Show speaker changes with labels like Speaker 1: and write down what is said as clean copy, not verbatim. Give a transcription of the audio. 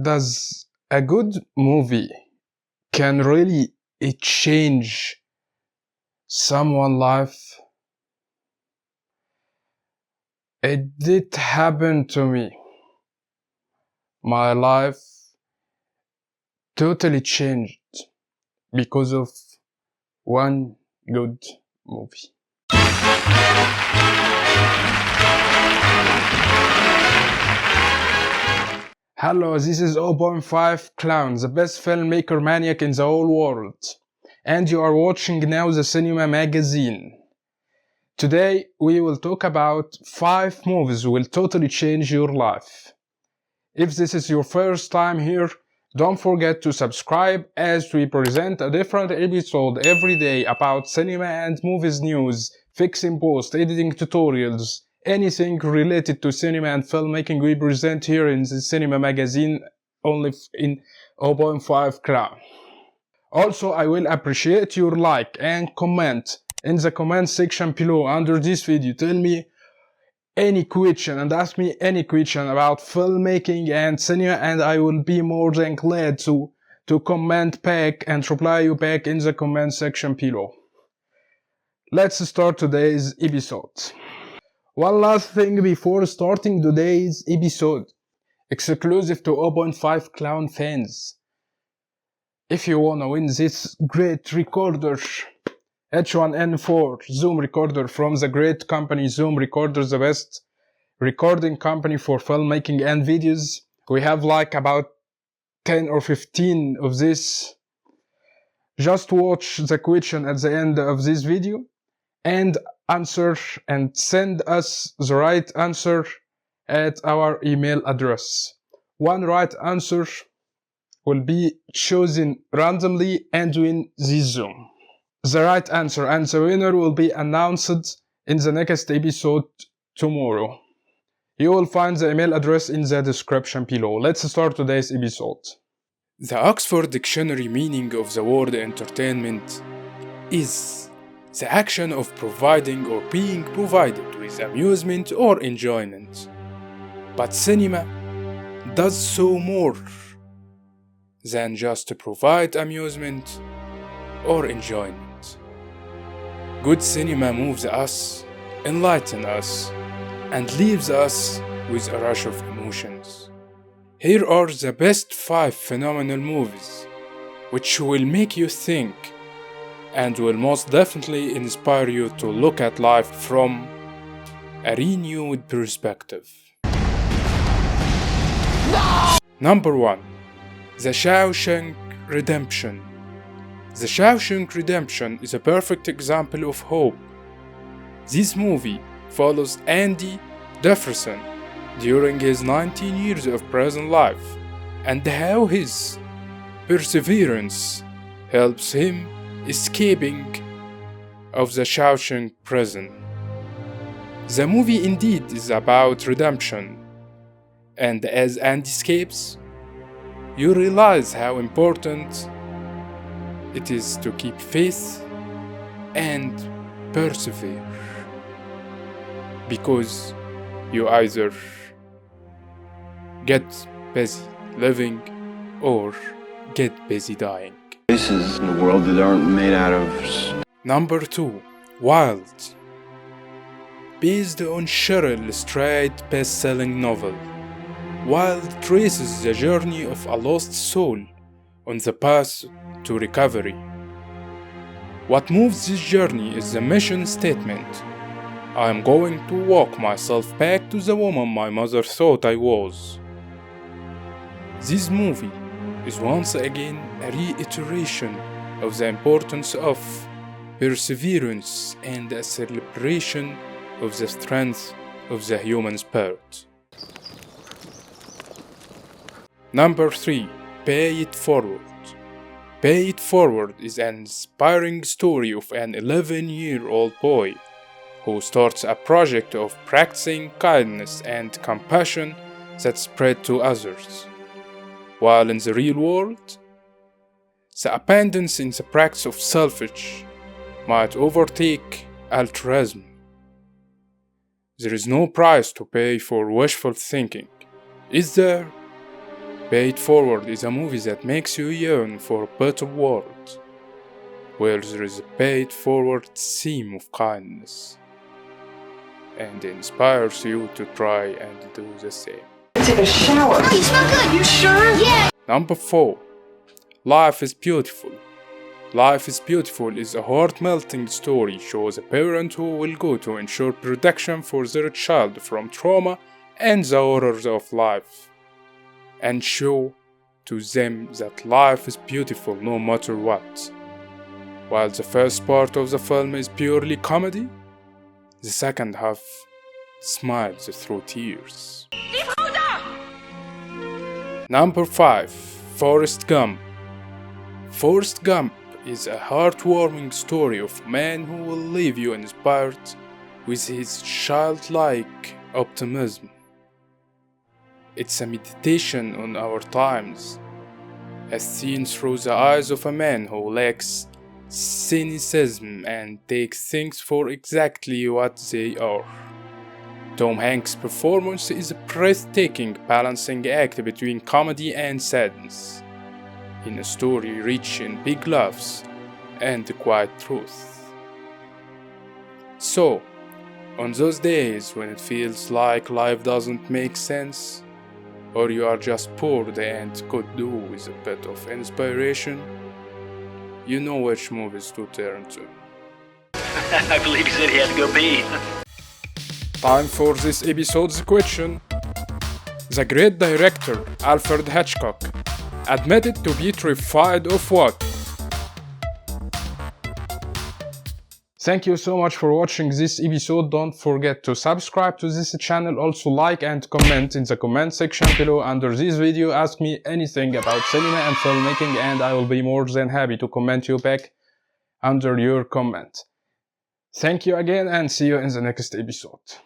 Speaker 1: Does a good movie can really change someone's life? It did happen to me. My life totally changed because of one good movie. Hello, this is 0.5 Clown, the best filmmaker maniac in the whole world. And you are watching now the Cinema Magazine. Today we will talk about 5 movies will totally change your life. If this is your first time here, don't forget to subscribe as we present a different episode every day about cinema and movies news, fixing post, editing tutorials, anything related to cinema and filmmaking we present here in the Cinema Magazine only in 0.5 Crown. Also, I will appreciate your like and comment in the comment section below under this video. Tell me any question and ask me any question about filmmaking and cinema, and I will be more than glad to comment back and reply you back in the comment section below. Let's start today's episode. One last thing before starting today's episode, exclusive to 0.5 Clown fans. If you wanna win this great recorder, H1N4 Zoom recorder from the great company Zoom Recorder, the best recording company for filmmaking and videos. We have like about 10 or 15 of this. Just watch the question at the end of this video and answer and send us the right answer at our email address. One right answer will be chosen randomly and win this Zoom. The right answer and the winner will be announced in the next episode tomorrow. You will find the email address in the description below. Let's start today's episode. The Oxford Dictionary meaning of the word entertainment is the action of providing or being provided with amusement or enjoyment. But cinema does so more than just to provide amusement or enjoyment. Good cinema moves us, enlightens us, and leaves us with a rush of emotions. Here are the best 5 phenomenal movies, which will make you think and will most definitely inspire you to look at life from a renewed perspective. No! Number 1. The Shawshank Redemption. The Shawshank Redemption is a perfect example of hope. This movie follows Andy Jefferson during his 19 years of prison life and how his perseverance helps him escaping of the Shawshank prison. The movie indeed is about redemption, and as Andy escapes, you realize how important it is to keep faith and persevere, because you either get busy living or get busy dying.
Speaker 2: Places in the world that aren't made out of...
Speaker 1: Number 2. Wild. Based on Cheryl Strayed's best-selling novel, Wild traces the journey of a lost soul on the path to recovery. What moves this journey is the mission statement: I am going to walk myself back to the woman my mother thought I was. This movie is once again a reiteration of the importance of perseverance and a celebration of the strength of the human spirit. Number 3. Pay It Forward. Pay It Forward is an inspiring story of an 11-year-old boy who starts a project of practicing kindness and compassion that spread to others. While in the real world, the abundance in the practice of selfish might overtake altruism. There is no price to pay for wishful thinking, is there? Pay It Forward is a movie that makes you yearn for a better world, where there is a pay it forward theme of kindness, and inspires you to try and do the same.
Speaker 3: Take a shower.
Speaker 4: Oh, you smell good. You sure? Yeah.
Speaker 1: Number 4. Life is Beautiful. Life is Beautiful is a heart-melting story, shows a parent who will go to ensure protection for their child from trauma and the horrors of life, and show to them that life is beautiful no matter what. While the first part of the film is purely comedy, the second half smiles through tears. Number 5. Forrest Gump. Forrest Gump is a heartwarming story of a man who will leave you inspired with his childlike optimism. It's a meditation on our times, as seen through the eyes of a man who lacks cynicism and takes things for exactly what they are. Tom Hanks' performance is a breathtaking balancing act between comedy and sadness, in a story rich in big laughs and quiet truth. So, on those days when it feels like life doesn't make sense, or you are just bored and could do with a bit of inspiration, you know which movies to turn to.
Speaker 5: I believe he said he had to go pee.
Speaker 1: Time for this episode's question. The great director Alfred Hitchcock admitted to be terrified of what? Thank you so much for watching this episode. Don't forget to subscribe to this channel. Also like and comment in the comment section below under this video. Ask me anything about cinema and filmmaking and I will be more than happy to comment you back under your comment. Thank you again and see you in the next episode.